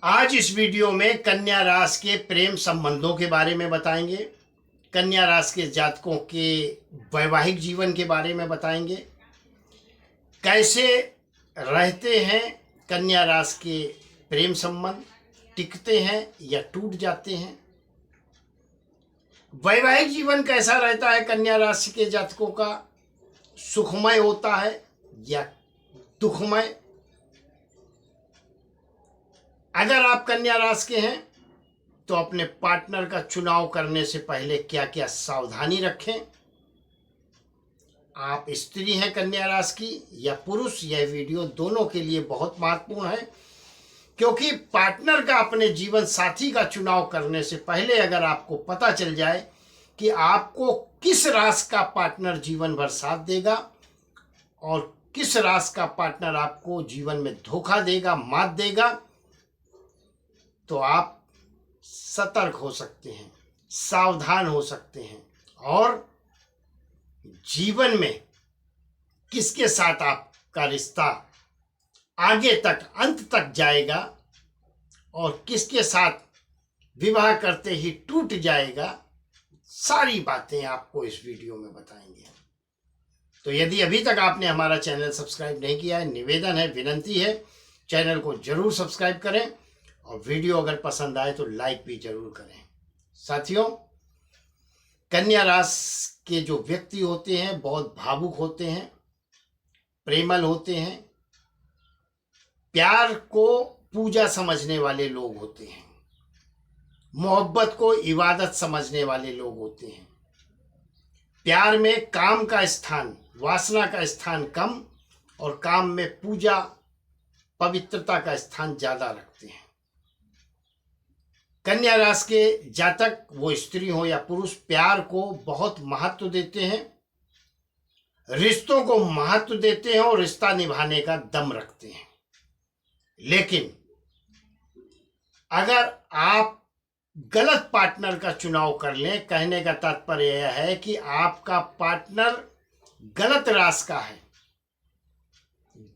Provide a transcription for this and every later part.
आज इस वीडियो में कन्या राशि के प्रेम संबंधों के बारे में बताएंगे। कन्या राशि के जातकों के वैवाहिक जीवन के बारे में बताएंगे। कैसे रहते हैं कन्या राशि के प्रेम संबंध, टिकते हैं या टूट जाते हैं। वैवाहिक जीवन कैसा रहता है कन्या राशि के जातकों का, सुखमय होता है या दुखमय। अगर आप कन्या राशि के हैं तो अपने पार्टनर का चुनाव करने से पहले क्या क्या सावधानी रखें। आप स्त्री हैं कन्या राशि की या पुरुष, यह वीडियो दोनों के लिए बहुत महत्वपूर्ण है, क्योंकि पार्टनर का अपने जीवन साथी का चुनाव करने से पहले अगर आपको पता चल जाए कि आपको किस राशि का पार्टनर जीवन भर साथ देगा और किस राशि का पार्टनर आपको जीवन में धोखा देगा, मात देगा, तो आप सतर्क हो सकते हैं, सावधान हो सकते हैं और जीवन में किसके साथ आपका रिश्ता आगे तक अंत तक जाएगा और किसके साथ विवाह करते ही टूट जाएगा, सारी बातें आपको इस वीडियो में बताएंगे। तो यदि अभी तक आपने हमारा चैनल सब्सक्राइब नहीं किया है, निवेदन है, विनती है, चैनल को जरूर सब्सक्राइब करें और वीडियो अगर पसंद आए तो लाइक भी जरूर करें। साथियों, कन्या राशि के जो व्यक्ति होते हैं बहुत भावुक होते हैं, प्रेमल होते हैं, प्यार को पूजा समझने वाले लोग होते हैं, मोहब्बत को इबादत समझने वाले लोग होते हैं। प्यार में काम का स्थान, वासना का स्थान कम और काम में पूजा पवित्रता का स्थान ज्यादा रखते हैं। कन्या राशि के जातक, वो स्त्री हो या पुरुष, प्यार को बहुत महत्व देते हैं, रिश्तों को महत्व देते हैं और रिश्ता निभाने का दम रखते हैं। लेकिन अगर आप गलत पार्टनर का चुनाव कर लें, कहने का तात्पर्य यह है कि आपका पार्टनर गलत राशि का है,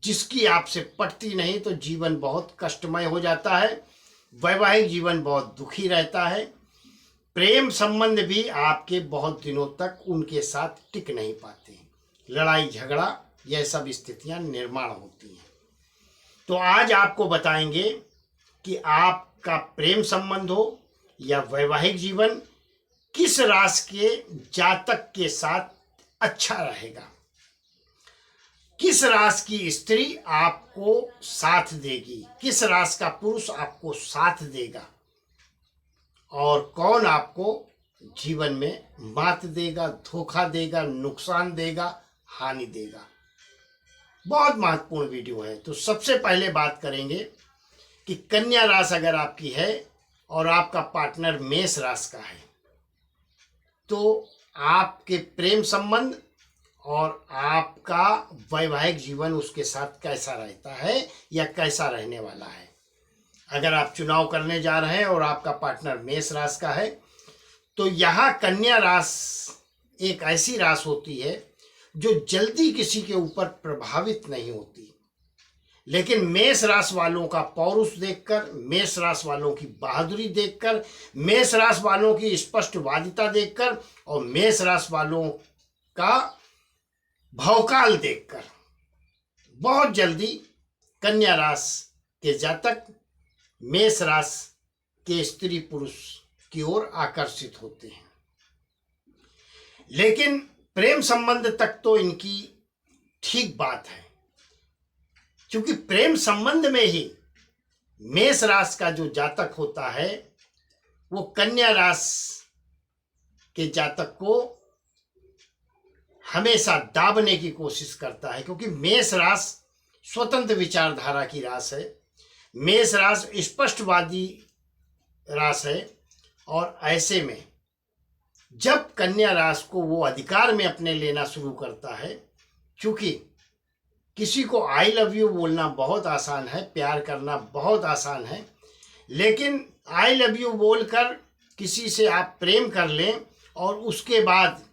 जिसकी आपसे पटती नहीं, तो जीवन बहुत कष्टमय हो जाता है, वैवाहिक जीवन बहुत दुखी रहता है, प्रेम संबंध भी आपके बहुत दिनों तक उनके साथ टिक नहीं पाते, लड़ाई झगड़ा यह सब स्थितियां निर्माण होती हैं। तो आज आपको बताएंगे कि आपका प्रेम संबंध हो या वैवाहिक जीवन किस राशि के जातक के साथ अच्छा रहेगा, किस राशि की स्त्री आपको साथ देगी, किस राशि का पुरुष आपको साथ देगा और कौन आपको जीवन में मात देगा, धोखा देगा, नुकसान देगा, हानि देगा। बहुत महत्वपूर्ण वीडियो है। तो सबसे पहले बात करेंगे कि कन्या राशि अगर आपकी है और आपका पार्टनर मेष राशि का है, तो आपके प्रेम संबंध और आपका वैवाहिक जीवन उसके साथ कैसा रहता है या कैसा रहने वाला है। अगर आप चुनाव करने जा रहे हैं और आपका पार्टनर मेष राशि का है, तो यहाँ कन्या राशि एक ऐसी राशि होती है जो जल्दी किसी के ऊपर प्रभावित नहीं होती, लेकिन मेष राशि वालों का पौरुष देखकर, मेष राशि वालों की बहादुरी देखकर, मेष राशि वालों की स्पष्टवादिता देखकर और मेष राशि वालों का भौकाल देखकर बहुत जल्दी कन्या राशि के जातक मेष राशि के स्त्री पुरुष की ओर आकर्षित होते हैं। लेकिन प्रेम संबंध तक तो इनकी ठीक बात है, क्योंकि प्रेम संबंध में ही मेष राशि का जो जातक होता है वो कन्या राशि के जातक को हमेशा दाबने की कोशिश करता है, क्योंकि मेष राशि स्वतंत्र विचारधारा की राशि है, मेष राशि स्पष्टवादी राशि है और ऐसे में जब कन्या राशि को वो अधिकार में अपने लेना शुरू करता है, क्योंकि किसी को आई लव यू बोलना बहुत आसान है, प्यार करना बहुत आसान है, लेकिन आई लव यू बोलकर किसी से आप प्रेम कर लें और उसके बाद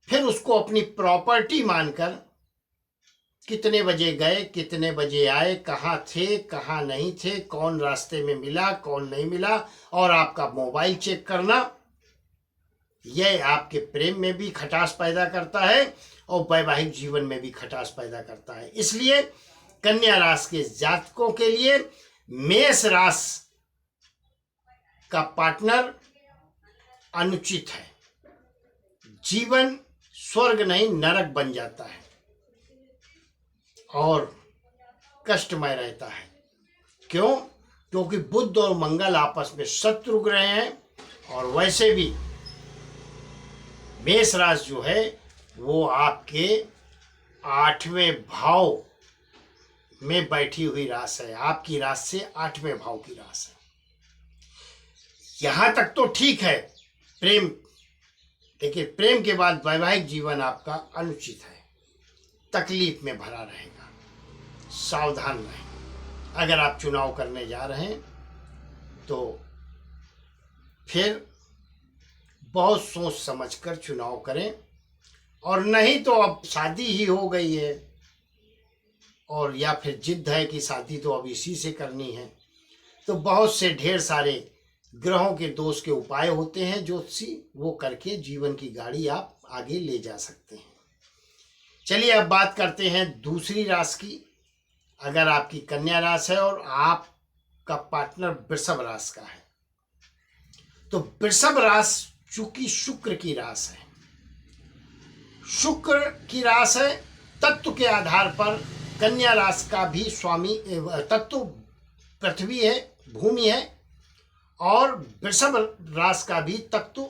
फिर उसको अपनी प्रॉपर्टी मानकर कितने बजे गए, कितने बजे आए, कहाँ थे, कहाँ नहीं थे, कौन रास्ते में मिला, कौन नहीं मिला, और आपका मोबाइल चेक करना, यह आपके प्रेम में भी खटास पैदा करता है और वैवाहिक जीवन में भी खटास पैदा करता है। इसलिए कन्या राशि के जातकों के लिए मेष राशि का पार्टनर अनुचित है। जीवन स्वर्ग नहीं नरक बन जाता है और कष्टमय रहता है। क्यों? क्योंकि बुध और मंगल आपस में शत्रु ग्रह हैं और वैसे भी मेष राशि जो है वो आपके 8वें भाव में बैठी हुई राशि है। आपकी राशि से 8वें भाव की राशि है। यहां तक तो ठीक है प्रेम, लेकिन प्रेम के बाद वैवाहिक जीवन आपका अनुचित है, तकलीफ में भरा रहेगा। सावधान रहें। अगर आप चुनाव करने जा रहे हैं तो फिर बहुत सोच समझकर चुनाव करें, और नहीं तो अब शादी ही हो गई है और या फिर जिद है कि शादी तो अब इसी से करनी है, तो बहुत से ढेर सारे ग्रहों के दोष के उपाय होते हैं ज्योतिषी, वो करके जीवन की गाड़ी आप आगे ले जा सकते हैं। चलिए अब बात करते हैं दूसरी राशि की। अगर आपकी कन्या राशि है और आपका पार्टनर वृषभ राशि का है, तो वृषभ राशि चूंकि शुक्र की राशि है, शुक्र की राशि है, तत्व के आधार पर कन्या राशि का भी स्वामी तत्व पृथ्वी है, भूमि है, और वृषभ राशि का भी तत्व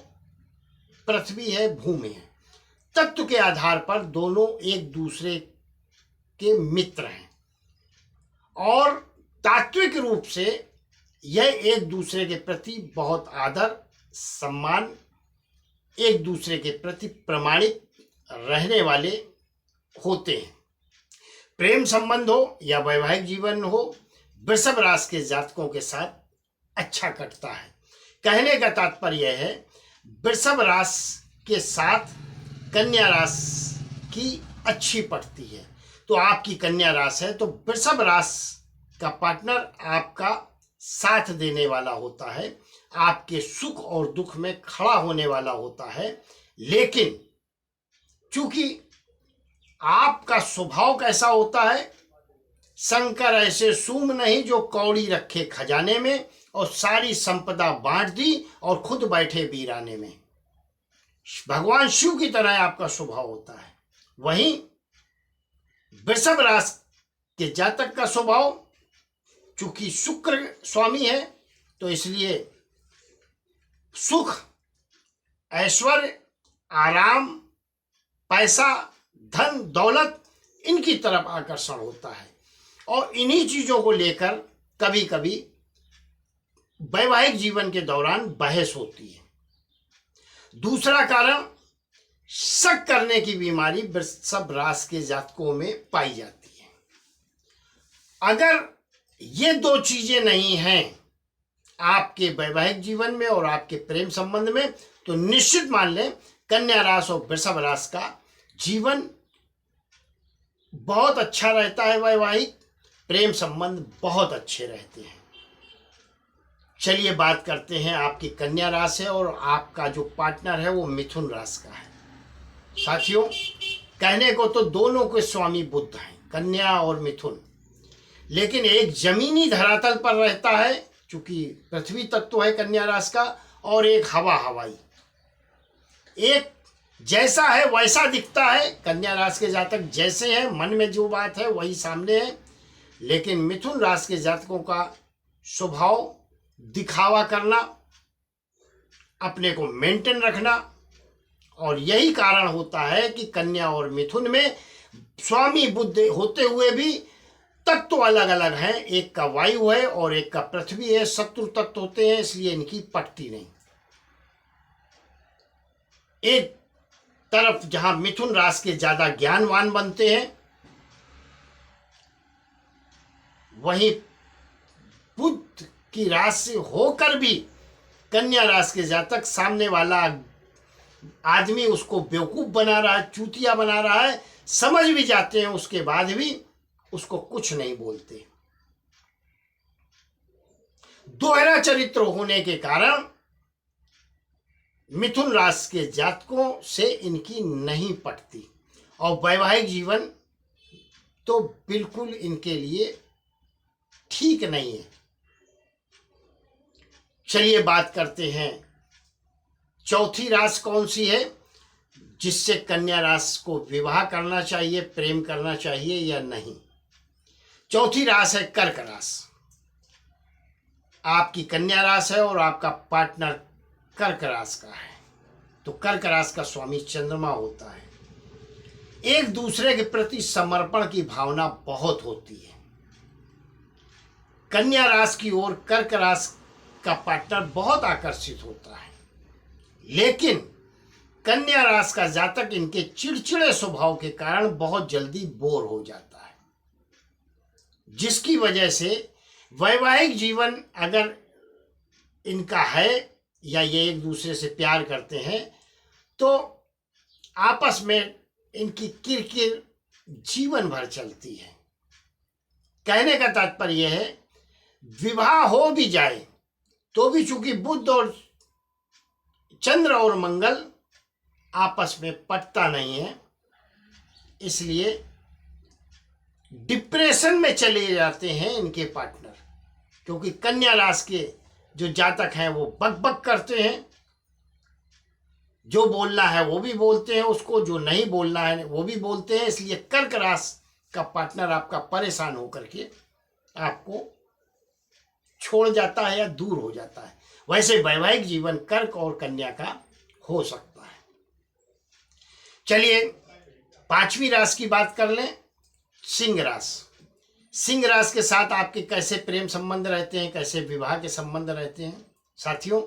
पृथ्वी है, भूमि है। तत्व के आधार पर दोनों एक दूसरे के मित्र हैं और तात्विक रूप से यह एक दूसरे के प्रति बहुत आदर सम्मान, एक दूसरे के प्रति प्रमाणित रहने वाले होते हैं। प्रेम संबंध हो या वैवाहिक जीवन हो, वृषभ राशि के जातकों के साथ अच्छा कटता है। कहने का तात्पर्य यह है, वृषभ राशि के साथ कन्या राशि की अच्छी पड़ती है। तो आपकी कन्या राशि है तो वृषभ राशि का पार्टनर आपका साथ देने वाला होता है, आपके सुख और दुख में खड़ा होने वाला होता है। लेकिन चूंकि आपका स्वभाव कैसा होता है, शंकर ऐसे सूम नहीं जो कौड़ी रखे खजाने में और सारी संपदा बांट दी और खुद बैठे वीराने में। भगवान शिव की तरह आपका स्वभाव होता है। वहीं वृषभ राशि के जातक का स्वभाव, चूंकि शुक्र स्वामी है, तो इसलिए सुख, ऐश्वर्य, आराम, पैसा, धन, दौलत, इनकी तरफ आकर्षण होता है और इन्हीं चीजों को लेकर कभी कभी वैवाहिक जीवन के दौरान बहस होती है। दूसरा कारण, शक करने की बीमारी वृषभ राशि के जातकों में पाई जाती है। अगर ये दो चीजें नहीं हैं आपके वैवाहिक जीवन में और आपके प्रेम संबंध में, तो निश्चित मान लें कन्या राशि और वृषभ राशि का जीवन बहुत अच्छा रहता है, वैवाहिक प्रेम संबंध बहुत अच्छे रहते हैं। चलिए बात करते हैं आपकी कन्या राशि है और आपका जो पार्टनर है वो मिथुन राशि का है। साथियों, कहने को तो दोनों के स्वामी बुध हैं, कन्या और मिथुन, लेकिन एक जमीनी धरातल पर रहता है क्योंकि पृथ्वी तत्व है कन्या राशि का, और एक हवा हवाई। एक जैसा है वैसा दिखता है, कन्या राशि के जातक जैसे हैं, मन में जो बात है वही सामने है। लेकिन मिथुन राशि के जातकों का स्वभाव दिखावा करना, अपने को मेंटेन रखना, और यही कारण होता है कि कन्या और मिथुन में स्वामी बुध होते हुए भी तत्व अलग अलग हैं। एक का वायु है और एक का पृथ्वी है, शत्रु तत्व होते हैं, इसलिए इनकी पटती नहीं। एक तरफ जहां मिथुन राशि के ज्यादा ज्ञानवान बनते हैं, वहीं बुध की राशि होकर भी कन्या राशि के जातक सामने वाला आदमी उसको बेवकूफ बना रहा है, चूतिया बना रहा है, समझ भी जाते हैं उसके बाद भी उसको कुछ नहीं बोलते। दोहरा चरित्र होने के कारण मिथुन राशि के जातकों से इनकी नहीं पटती और वैवाहिक जीवन तो बिल्कुल इनके लिए ठीक नहीं है। चलिए बात करते हैं चौथी राशि कौन सी है जिससे कन्या राशि को विवाह करना चाहिए, प्रेम करना चाहिए या नहीं। चौथी राशि है कर्क राशि। आपकी कन्या राशि है और आपका पार्टनर कर्क राशि का है, तो कर्क राशि का स्वामी चंद्रमा होता है। एक दूसरे के प्रति समर्पण की भावना बहुत होती है। कन्या राशि की ओर कर्क राशि का पार्टनर बहुत आकर्षित होता है, लेकिन कन्या राशि का जातक इनके चिड़चिड़े स्वभाव के कारण बहुत जल्दी बोर हो जाता है, जिसकी वजह से वैवाहिक जीवन अगर इनका है या ये एक दूसरे से प्यार करते हैं तो आपस में इनकी किरकिर जीवन भर चलती है। कहने का तात्पर्य यह है विवाह हो भी जाए तो भी चूंकि बुध और चंद्र और मंगल आपस में पटता नहीं है, इसलिए डिप्रेशन में चले जाते हैं इनके पार्टनर। क्योंकि कन्या राशि के जो जातक हैं वो बक बक करते हैं, जो बोलना है वो भी बोलते हैं उसको, जो नहीं बोलना है वो भी बोलते हैं। इसलिए कर्क राशि का पार्टनर आपका परेशान होकर के आपको छोड़ जाता है या दूर हो जाता है। वैसे वैवाहिक जीवन कर्क और कन्या का हो सकता है। चलिए पांचवी राशि की बात कर लें, सिंह राशि। सिंह राशि के साथ आपके कैसे प्रेम संबंध रहते हैं, कैसे विवाह के संबंध रहते हैं। साथियों,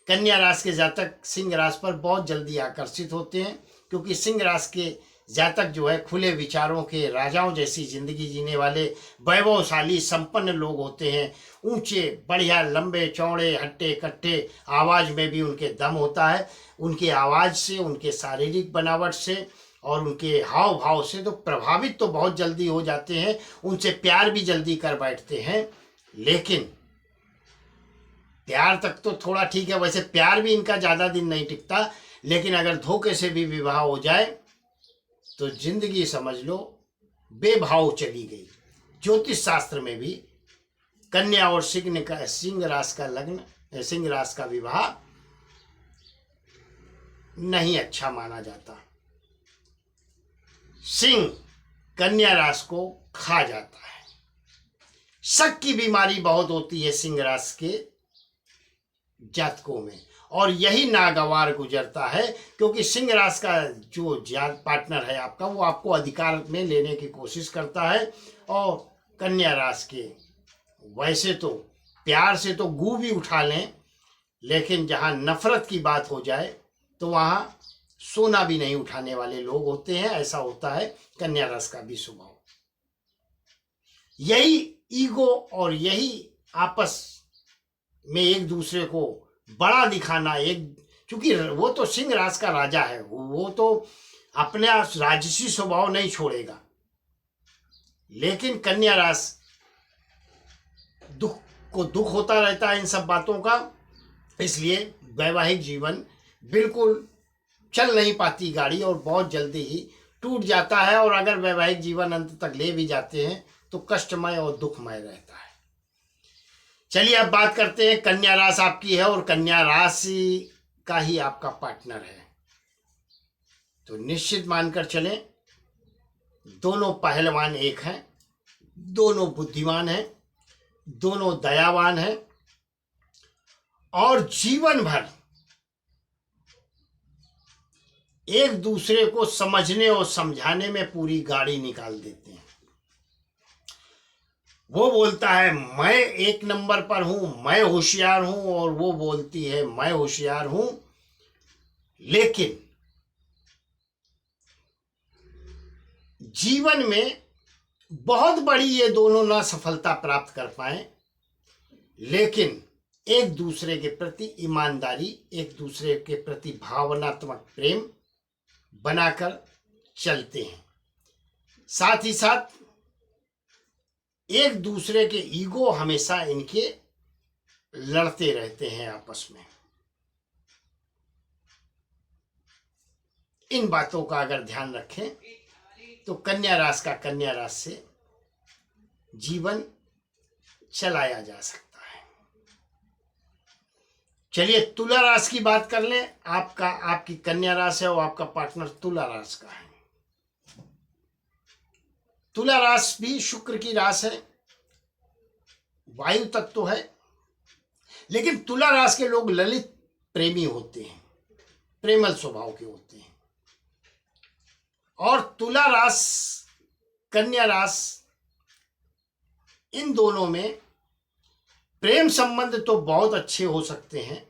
कन्या राशि के जातक सिंह राशि पर बहुत जल्दी आकर्षित होते हैं, क्योंकि सिंह राशि के जातक जो है खुले विचारों के राजाओं जैसी जिंदगी जीने वाले वैभवशाली संपन्न लोग होते हैं। ऊंचे बढ़िया लंबे चौड़े हट्टे कट्टे, आवाज में भी उनके दम होता है। उनके आवाज से, उनके शारीरिक बनावट से और उनके हाव भाव से तो प्रभावित तो बहुत जल्दी हो जाते हैं, उनसे प्यार भी जल्दी कर बैठते हैं। लेकिन प्यार तक तो थोड़ा ठीक है, वैसे प्यार भी इनका ज्यादा दिन नहीं टिकता, लेकिन अगर धोखे से भी विवाह हो जाए तो जिंदगी समझ लो बेभाव चली गई। ज्योतिष शास्त्र में भी कन्या और सिंह राशि का लग्न, सिंह राशि का विवाह नहीं अच्छा माना जाता। सिंह कन्या राशि को खा जाता है। शक की बीमारी बहुत होती है सिंह राशि के जातकों में, और यही नागवार गुजरता है, क्योंकि सिंह राशि का जो पार्टनर है आपका वो आपको अधिकार में लेने की कोशिश करता है। और कन्या राशि के वैसे तो प्यार से तो गू भी उठा लें, लेकिन जहां नफरत की बात हो जाए तो वहां सोना भी नहीं उठाने वाले लोग होते हैं। ऐसा होता है कन्या राशि का भी स्वभाव। यही ईगो और यही आपस में एक दूसरे को बड़ा दिखाना, क्योंकि वो तो सिंह राशि का राजा है, वो तो अपने राजसी स्वभाव नहीं छोड़ेगा। लेकिन कन्या राशि दुख होता रहता है इन सब बातों का, इसलिए वैवाहिक जीवन बिल्कुल चल नहीं पाती गाड़ी और बहुत जल्दी ही टूट जाता है। और अगर वैवाहिक जीवन अंत तक ले भी जाते हैं तो कष्टमय और दुखमय रहता है। चलिए अब बात करते हैं, कन्या राशि आपकी है और कन्या राशि का ही आपका पार्टनर है, तो निश्चित मानकर चलें दोनों पहलवान एक हैं, दोनों बुद्धिमान हैं, दोनों दयावान हैं और जीवन भर एक दूसरे को समझने और समझाने में पूरी गाड़ी निकाल देते हैं। वो बोलता है मैं एक नंबर पर हूं, मैं होशियार हूं, और वो बोलती है मैं होशियार हूं। लेकिन जीवन में बहुत बड़ी ये दोनों ना सफलता प्राप्त कर पाए, लेकिन एक दूसरे के प्रति ईमानदारी, एक दूसरे के प्रति भावनात्मक प्रेम बनाकर चलते हैं। साथ ही साथ एक दूसरे के ईगो हमेशा इनके लड़ते रहते हैं आपस में। इन बातों का अगर ध्यान रखें तो कन्या राशि का कन्या राशि से जीवन चलाया जा सकता है। चलिए तुला राशि की बात कर लें। आपकी कन्या राशि है और आपका पार्टनर तुला राशि का है। तुला राशि भी शुक्र की राशि है, वायु तत्व है, लेकिन तुला राशि के लोग ललित प्रेमी होते हैं, प्रेमल स्वभाव के होते हैं। और तुला राशि कन्या राशि इन दोनों में प्रेम संबंध तो बहुत अच्छे हो सकते हैं,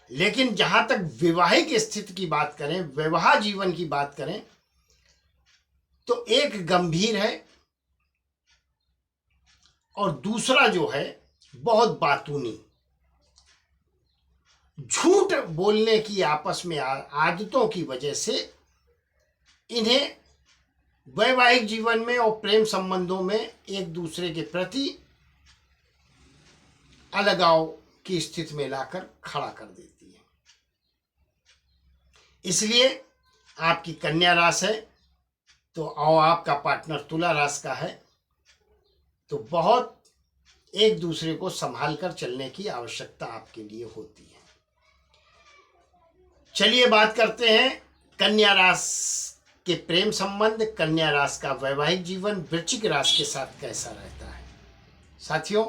लेकिन जहां तक वैवाहिक स्थिति की बात करें, वैवाह जीवन की बात करें, तो एक गंभीर है और दूसरा जो है बहुत बातूनी। झूठ बोलने की आपस में आदतों की वजह से इन्हें वैवाहिक जीवन में और प्रेम संबंधों में एक दूसरे के प्रति अलगाव की स्थिति में लाकर खड़ा कर देती है। इसलिए आपकी कन्या राशि है तो और आपका पार्टनर तुला राशि का है, तो बहुत एक दूसरे को संभाल कर चलने की आवश्यकता आपके लिए होती है। चलिए बात करते हैं कन्या राशि के प्रेम संबंध, कन्या राशि का वैवाहिक जीवन वृश्चिक राशि के साथ कैसा रहता है। साथियों,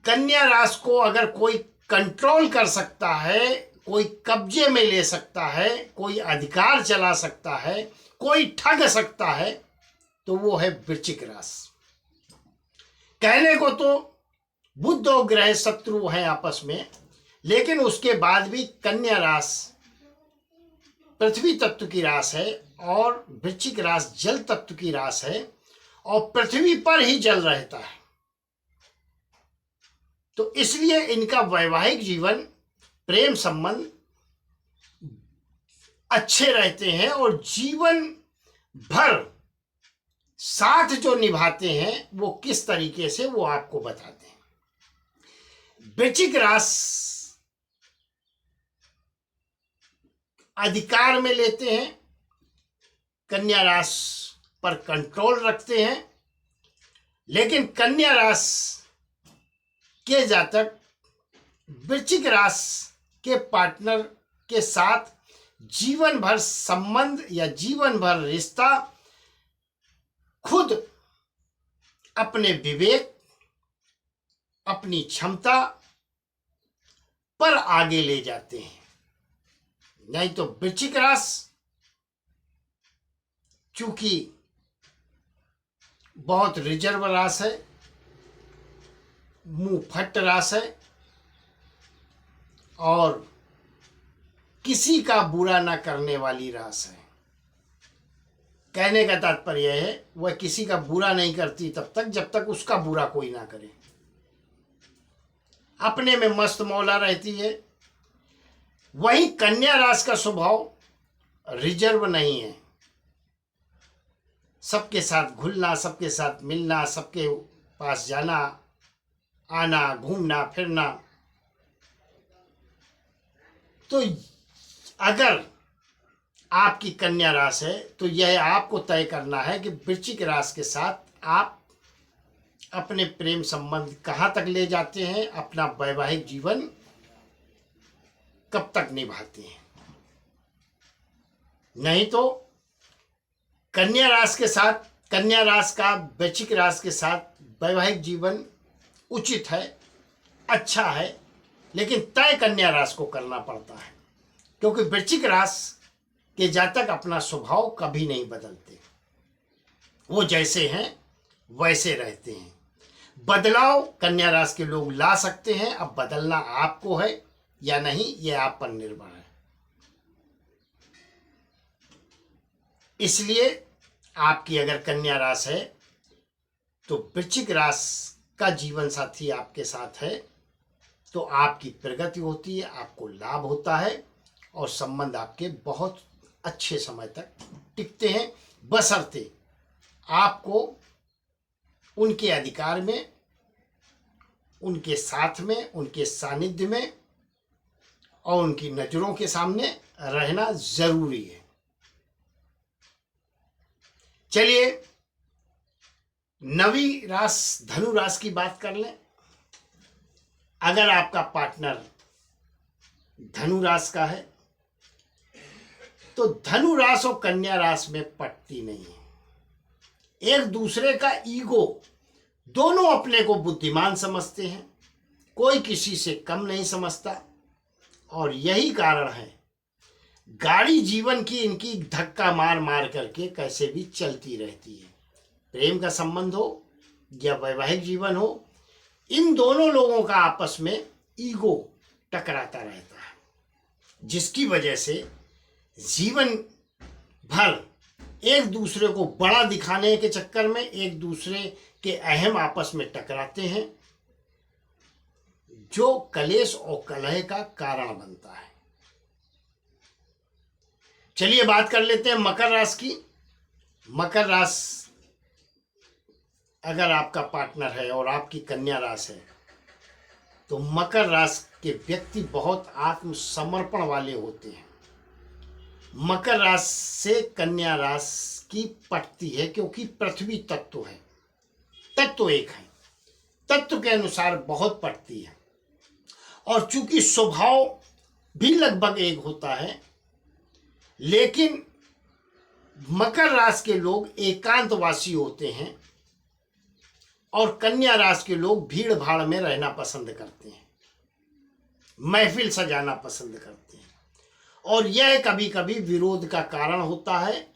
कन्या राशि को अगर कोई कंट्रोल कर सकता है, कोई कब्जे में ले सकता है, कोई अधिकार चला सकता है, कोई ठग सकता है, तो वो है वृश्चिक राशि। कहने को तो बुध और ग्रह शत्रु हैं आपस में, लेकिन उसके बाद भी कन्या राशि पृथ्वी तत्व की राशि है और वृश्चिक राशि जल तत्व की राशि है और पृथ्वी पर ही जल रहता है। तो इसलिए इनका वैवाहिक जीवन, प्रेम संबंध अच्छे रहते हैं और जीवन भर साथ जो निभाते हैं वो किस तरीके से, वो आपको बताते हैं। वृश्चिक राशि अधिकार में लेते हैं, कन्या राशि पर कंट्रोल रखते हैं, लेकिन कन्या राशि के जातक वृश्चिक राशि के पार्टनर के साथ जीवन भर संबंध या जीवन भर रिश्ता खुद अपने विवेक, अपनी क्षमता पर आगे ले जाते हैं। नहीं तो वृश्चिक राशि चूंकि बहुत रिजर्व राशि है, मुंह फट राशि है और किसी का बुरा ना करने वाली राशि है। कहने का तात्पर्य है वह किसी का बुरा नहीं करती तब तक जब तक उसका बुरा कोई ना करे। अपने में मस्त मौला रहती है। वही कन्या राशि का स्वभाव रिजर्व नहीं है, सबके साथ घुलना, सबके साथ मिलना, सबके पास जाना आना, घूमना फिरना। तो अगर आपकी कन्या राशि है तो यह आपको तय करना है कि वृश्चिक राशि के साथ आप अपने प्रेम संबंध कहाँ तक ले जाते हैं, अपना वैवाहिक जीवन कब तक निभाते हैं। नहीं तो कन्या राशि के साथ, कन्या राशि का वृश्चिक राशि के साथ वैवाहिक जीवन उचित है, अच्छा है, लेकिन तय कन्या राशि को करना पड़ता है, क्योंकि वृश्चिक राशि के जातक अपना स्वभाव कभी नहीं बदलते। वो जैसे हैं वैसे रहते हैं। बदलाव कन्या राशि के लोग ला सकते हैं, अब बदलना आपको है या नहीं यह आप पर निर्भर है। इसलिए आपकी अगर कन्या राशि है तो वृश्चिक राशि का जीवन साथी आपके साथ है तो आपकी प्रगति होती है, आपको लाभ होता है और संबंध आपके बहुत अच्छे समय तक टिकते हैं, बशर्ते आपको उनके अधिकार में, उनके साथ में, उनके सानिध्य में और उनकी नजरों के सामने रहना जरूरी है। चलिए नवी राशि धनु राशि की बात कर लें। अगर आपका पार्टनर धनु राशि का है तो धनु राशि और कन्या राशि में पटती नहीं है। एक दूसरे का ईगो, दोनों अपने को बुद्धिमान समझते हैं, कोई किसी से कम नहीं समझता और यही कारण है गाड़ी जीवन की इनकी धक्का मार मार करके कैसे भी चलती रहती है। प्रेम का संबंध हो या वैवाहिक जीवन हो, इन दोनों लोगों का आपस में ईगो टकराता रहता है, जिसकी वजह से जीवन भर एक दूसरे को बड़ा दिखाने के चक्कर में एक दूसरे के अहम आपस में टकराते हैं, जो कलेश और कलह का कारण बनता है। चलिए बात कर लेते हैं मकर राशि की। मकर राशि अगर आपका पार्टनर है और आपकी कन्या राशि है तो मकर राशि के व्यक्ति बहुत आत्मसमर्पण वाले होते हैं। मकर राशि से कन्या राशि की पटती है क्योंकि पृथ्वी तत्व है, तत्व एक है, तत्व के अनुसार बहुत पटती है और चूंकि स्वभाव भी लगभग एक होता है, लेकिन मकर राशि के लोग एकांतवासी होते हैं और कन्या राशि के लोग भीड़ भाड़ में रहना पसंद करते हैं, महफिल सजाना पसंद करते हैं और यह कभी कभी विरोध का कारण होता है।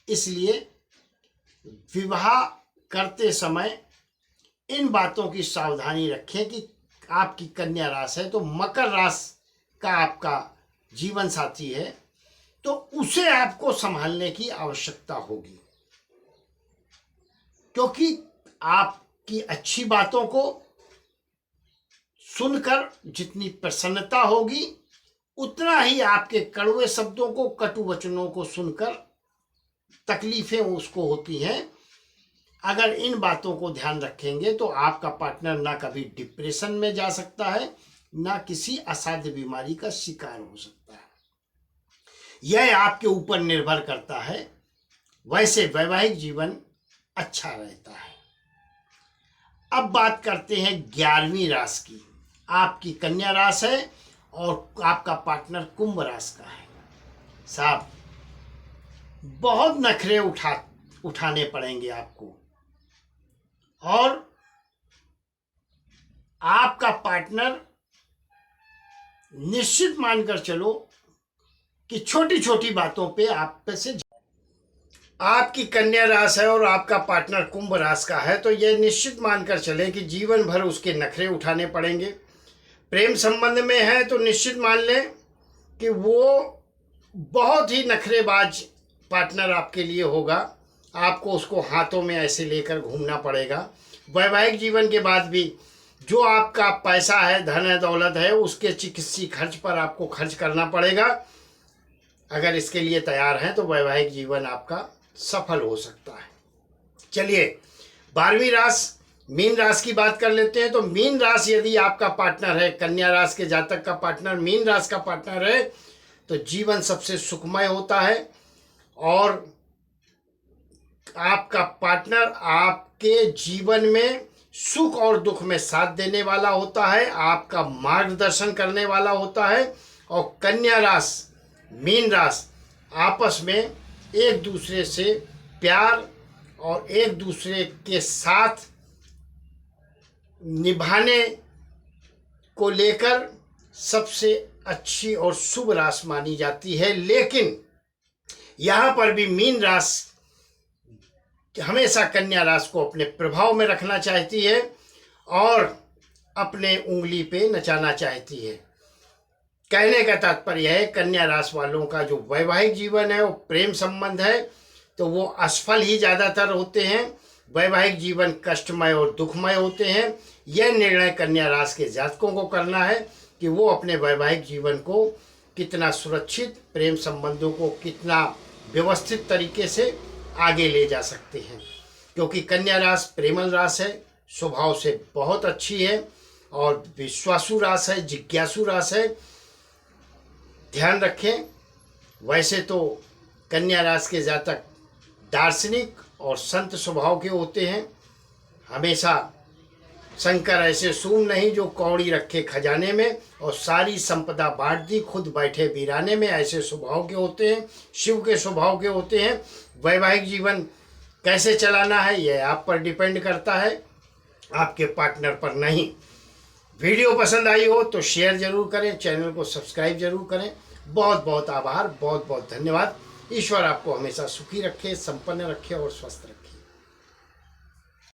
इसलिए विवाह करते समय इन बातों की सावधानी रखें कि आपकी कन्या राशि है तो मकर राशि का आपका जीवन साथी है तो उसे आपको संभालने की आवश्यकता होगी, क्योंकि आपकी अच्छी बातों को सुनकर जितनी प्रसन्नता होगी उतना ही आपके कड़वे शब्दों को, कटु वचनों को सुनकर तकलीफें उसको होती हैं। अगर इन बातों को ध्यान रखेंगे तो आपका पार्टनर ना कभी डिप्रेशन में जा सकता है, ना किसी असाध्य बीमारी का शिकार हो सकता है। यह आपके ऊपर निर्भर करता है। वैसे वैवाहिक जीवन अच्छा रहता है। अब बात करते हैं 11वीं राशि की। आपकी कन्या राशि है और आपका पार्टनर कुंभ राशि का है। साहब बहुत नखरे उठाने पड़ेंगे आपको और आपका पार्टनर निश्चित मानकर चलो कि छोटी छोटी बातों पे आप से, आपकी कन्या राशि है और आपका पार्टनर कुंभ राशि का है तो यह निश्चित मानकर चले कि जीवन भर उसके नखरे उठाने पड़ेंगे। प्रेम संबंध में है तो निश्चित मान लें कि वो बहुत ही नखरेबाज पार्टनर आपके लिए होगा। आपको उसको हाथों में ऐसे लेकर घूमना पड़ेगा। वैवाहिक जीवन के बाद भी जो आपका पैसा है, धन है, दौलत है, उसके चिकित्सीय खर्च पर आपको खर्च करना पड़ेगा। अगर इसके लिए तैयार हैं तो वैवाहिक जीवन आपका सफल हो सकता है। चलिए 12वीं राशि मीन राशि की बात कर लेते हैं। तो मीन राशि यदि आपका पार्टनर है, कन्या राशि के जातक का पार्टनर मीन राशि का पार्टनर है तो जीवन सबसे सुखमय होता है और आपका पार्टनर आपके जीवन में सुख और दुख में साथ देने वाला होता है, आपका मार्गदर्शन करने वाला होता है। और कन्या राशि मीन राशि आपस में एक दूसरे से प्यार और एक दूसरे के साथ निभाने को लेकर सबसे अच्छी और शुभ राशि मानी जाती है। लेकिन यहाँ पर भी मीन राशि हमेशा कन्या राशि को अपने प्रभाव में रखना चाहती है और अपने उंगली पे नचाना चाहती है। कहने का तात्पर्य है कन्या राशि वालों का जो वैवाहिक जीवन है वो प्रेम संबंध है तो वो असफल ही ज़्यादातर होते हैं। वैवाहिक जीवन कष्टमय और दुखमय होते हैं। यह निर्णय कन्या राशि के जातकों को करना है कि वो अपने वैवाहिक जीवन को कितना सुरक्षित, प्रेम संबंधों को कितना व्यवस्थित तरीके से आगे ले जा सकते हैं, क्योंकि कन्या राशि प्रेमल राशि है, स्वभाव से बहुत अच्छी है और विश्वासु राशि है, जिज्ञासु राशि है। ध्यान रखें, वैसे तो कन्या राशि के जातक दार्शनिक और संत स्वभाव के होते हैं। हमेशा शंकर ऐसे सूम नहीं जो कौड़ी रखे खजाने में और सारी संपदा बांट दी खुद बैठे वीराने में, ऐसे स्वभाव के होते हैं, शिव के स्वभाव के होते हैं। वैवाहिक जीवन कैसे चलाना है यह आप पर डिपेंड करता है, आपके पार्टनर पर नहीं। वीडियो पसंद आई हो तो शेयर जरूर करें, चैनल को सब्सक्राइब जरूर करें। बहुत बहुत आभार, बहुत बहुत धन्यवाद। ईश्वर आपको हमेशा सुखी रखे, संपन्न रखे और स्वस्थ रखे।